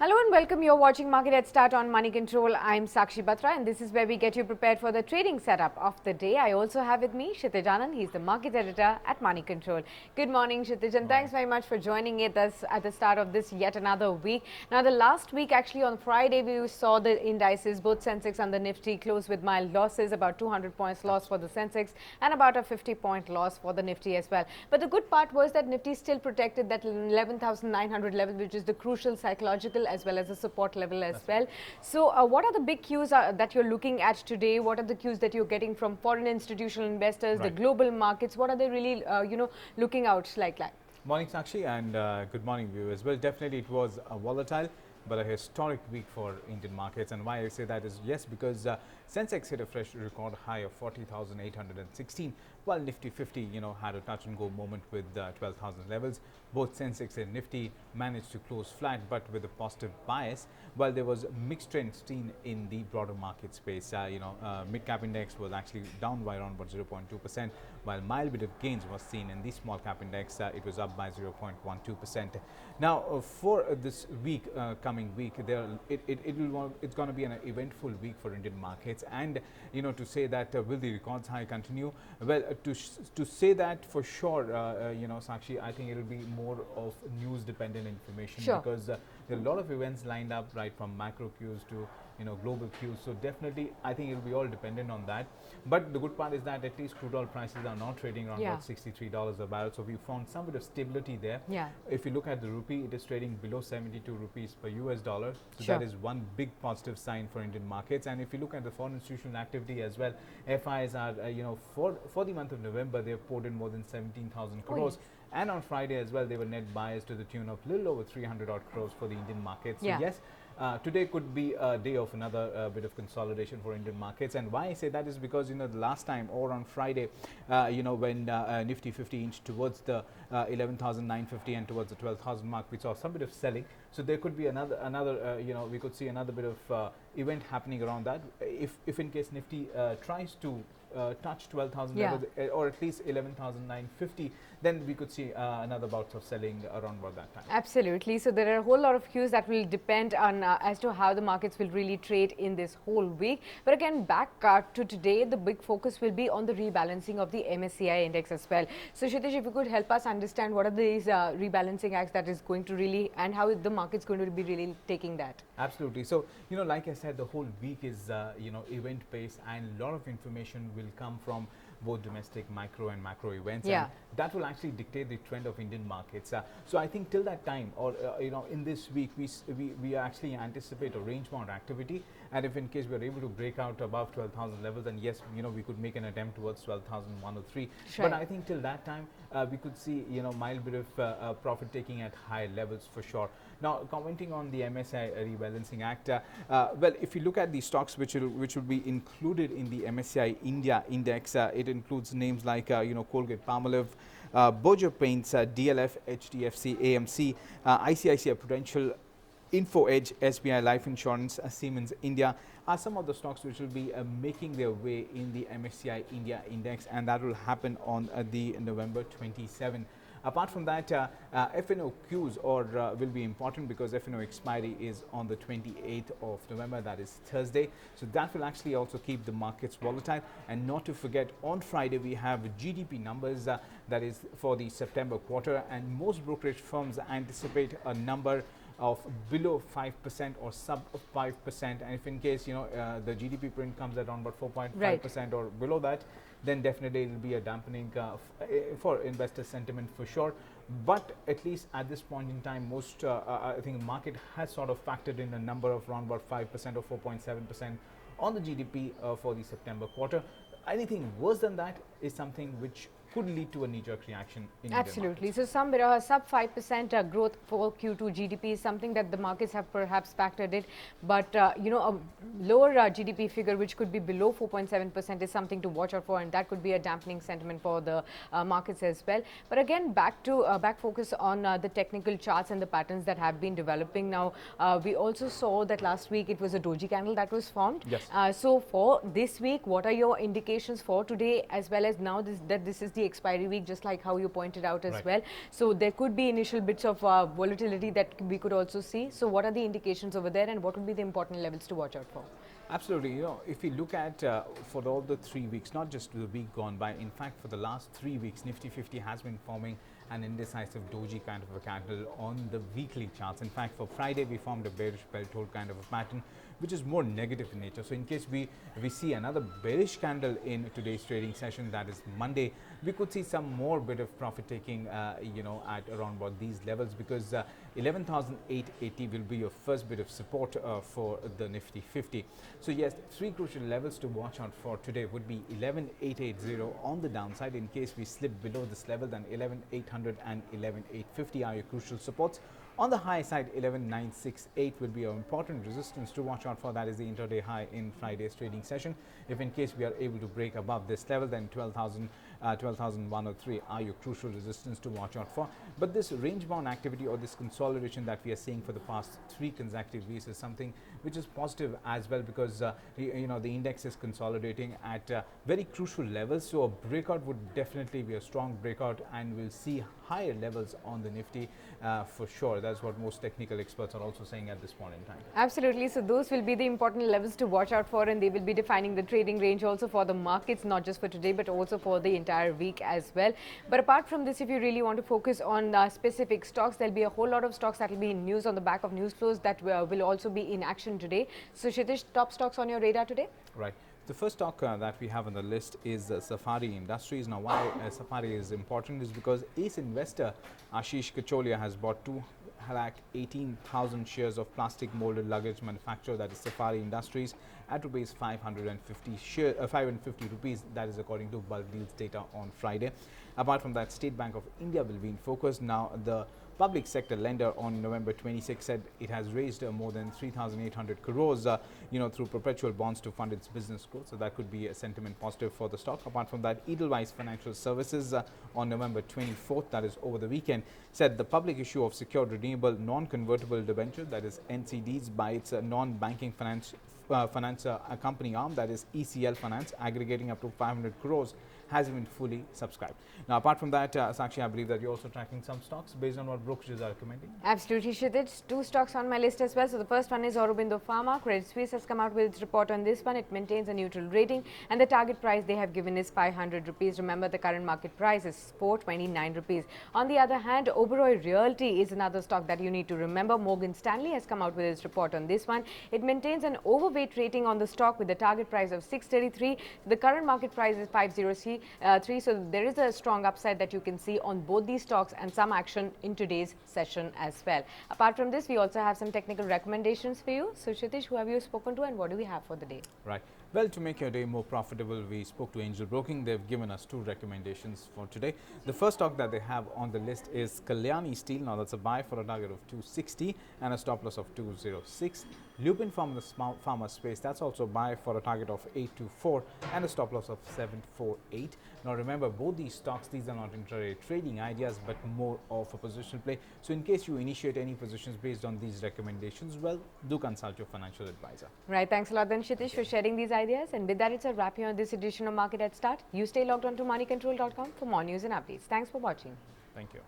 Hello and welcome. You're watching Market Headstart on Moneycontrol. I'm Sakshi Batra and this is where we get you prepared for the trading setup of the day. I also have with me Kshitij Anand. He's the market editor at Moneycontrol. Good morning, Kshitij, and thanks very much for joining us at the start of this yet another week. Now, the last week, actually on Friday, we saw the indices, both Sensex and the Nifty, close with mild losses, about 200 points loss for the Sensex and about a 50-point loss for the Nifty as well. But the good part was that Nifty still protected that 11,900 level, which is the crucial psychological as well as a support level as well. So what are the big cues that you're looking at today? What are the cues that you're getting from foreign institutional investors, the global markets? What are they really, looking out like? Morning, Sakshi, and good morning, viewers. Well, definitely it was volatile, but a historic week for Indian markets. And why I say that is, yes, because Sensex hit a fresh record high of 40,816, while Nifty 50, had a touch and go moment with 12,000 levels. Both Sensex and Nifty managed to close flat, but with a positive bias, while there was mixed trends seen in the broader market space. Mid-cap index was actually down by around about 0.2%, while mild bit of gains was seen in the small cap index. It was up by 0.12%. Now, for this week, coming week, it's going to be an eventful week for Indian markets. And to say that will the records high continue? Well, to say that for sure, Sakshi, I think it will be more of news dependent information, because there are a lot of events lined up, right from macro cues to global cues. So definitely I think it will be all dependent on that. But the good part is that at least crude oil prices are not trading around about $63 a barrel, so we found some bit of stability there. If you look at the rupee, it is trading below 72 rupees per US dollar, so that is one big positive sign for Indian markets. And if you look at the foreign institutional activity as well, FIs are for the month of November, they have poured in more than 17,000 crores. And on Friday as well, they were net buyers to the tune of little over 300 odd crores for the Indian markets. So yes, today could be a day of another bit of consolidation for Indian markets. And why I say that is because the last time, or on Friday, when Nifty 50 inched towards the 11,950 and towards the 12,000 mark, we saw some bit of selling. So there could be another we could see another bit of event happening around that. If in case Nifty tries to touch 12,000 levels, or at least 11,950, then we could see another bout of selling around about that time. Absolutely. So there are a whole lot of cues that will depend on as to how the markets will really trade in this whole week. But again, back to today, the big focus will be on the rebalancing of the MSCI index as well. So Kshitij, if you could help us understand what are these rebalancing acts that is going to really, and how the market's going to be really taking that. Absolutely. So like I said, the whole week is event based, and a lot of information will come from both domestic micro and macro events, and that will actually dictate the trend of Indian markets. So I think till that time, or in this week, we actually anticipate a range bound activity, and if in case we are able to break out above 12,000 levels, then yes, we could make an attempt towards 12,103. But I think till that time, we could see mild bit of profit taking at high levels for sure. Now, commenting on the MSCI Rebalancing Act, well, if you look at the stocks which will be included in the MSCI India Index, it includes names like Colgate Palmolive, Berger Paints, DLF, HDFC, AMC, ICICI Prudential, Info Edge, SBI Life Insurance, Siemens India are some of the stocks which will be making their way in the MSCI India Index, and that will happen on the November 27. Apart from that, FNO Qs will be important, because FNO expiry is on the 28th of November, that is Thursday. So that will actually also keep the markets volatile. And not to forget, on Friday we have GDP numbers, that is for the September quarter, and most brokerage firms anticipate a number of below 5% or sub 5%. And if in case the GDP print comes at around about 4.5% or below that, then definitely it will be a dampening for investor sentiment for sure. But at least at this point in time, most I think the market has sort of factored in a number of around about 5% or 4.7% on the GDP for the September quarter. Anything worse than that is something which could lead to a knee-jerk reaction in Absolutely. So some bit of a sub 5% growth for Q2 GDP is something that the markets have perhaps factored in. But a lower GDP figure which could be below 4.7% is something to watch out for, and that could be a dampening sentiment for the markets as well. But again, back focus on the technical charts and the patterns that have been developing now. We also saw that last week it was a doji candle that was formed. Yes. So for this week, what are your indications for today, as well as now that this is the expiry week, just like how you pointed out as Right. well. So there could be initial bits of volatility that we could also see. So what are the indications over there, and what would be the important levels to watch out for? Absolutely. If we look at for all the 3 weeks, not just the week gone by, in fact, for the last 3 weeks, Nifty 50 has been forming an indecisive doji kind of a candle on the weekly charts. In fact, for Friday, we formed a bearish bell hold kind of a pattern, which is more negative in nature. So in case we see another bearish candle in today's trading session, that is Monday, we could see some more bit of profit taking, at around about these levels, because 11,880 will be your first bit of support for the Nifty 50. So yes, 3 crucial levels to watch out for today would be 11,880 on the downside. In case we slip below this level, then 11,800 and 11,850 are your crucial supports. On the high side, 11,968 will be our important resistance to watch out for. That is the intraday high in Friday's trading session. If in case we are able to break above this level, then 12,103 are your crucial resistance to watch out for. But this range bound activity, or this consolidation that we are seeing for the past 3 consecutive weeks, is something which is positive as well, because the index is consolidating at very crucial levels. So a breakout would definitely be a strong breakout, and we'll see higher levels on the Nifty for sure. That's what most technical experts are also saying at this point in time. Absolutely. So those will be the important levels to watch out for, and they will be defining the trading range also for the markets, not just for today, but also for the entire week as well. But apart from this, if you really want to focus on specific stocks, there'll be a whole lot of stocks that will be in news on the back of news flows that will also be in action today. So Kshitish, top stocks on your radar today? Right. The first stock that we have on the list is Safari Industries. Now, why Safari is important is because Ace investor Ashish Kacholia has bought 218,000 shares of plastic molded luggage manufacturer, that is Safari Industries, at rupees 550 rupees. That is according to bulk deals data on Friday. Apart from that, State Bank of India will be in focus. Now, the public sector lender on November 26 said it has raised more than 3,800 crores, through perpetual bonds to fund its business growth. So that could be a sentiment positive for the stock. Apart from that, Edelweiss Financial Services on November 24th, that is over the weekend, said the public issue of secured renewable non-convertible debenture, that is NCDs, by its non-banking finance company arm, that is ECL Finance, aggregating up to 500 crores, has been fully subscribed. Now, apart from that, Sakshi, I believe that you're also tracking some stocks based on what brokerages are recommending. Absolutely, Kshitish. 2 stocks on my list as well. So the first one is Aurobindo Pharma. Credit Suisse has come out with its report on this one. It maintains a neutral rating, and the target price they have given is 500 rupees. Remember, the current market price is 429 rupees. On the other hand, Oberoi Realty is another stock that you need to remember. Morgan Stanley has come out with its report on this one. It maintains an overweight rating on the stock with the target price of 633. The current market price is 503. So there is a strong upside that you can see on both these stocks, and some action in today's session as well. Apart from this, we also have some technical recommendations for you. So Kshitish, who have you spoken to, and what do we have for the day? Right. Well, to make your day more profitable, we spoke to Angel Broking. They've given us 2 recommendations for today. The first stock that they have on the list is Kalyani Steel. Now, that's a buy for a target of 260 and a stop loss of 206. Lupin from the pharma space, that's also a buy for a target of 824 and a stop loss of 748. Now, remember, both these stocks, these are not intraday trading ideas, but more of a position play. So in case you initiate any positions based on these recommendations, well, do consult your financial advisor. Right. Thanks a lot then, Kshitish, for sharing these ideas. And with that, it's a wrap here on this edition of Market at Start. You stay logged on to moneycontrol.com for more news and updates. Thanks for watching. Thank you.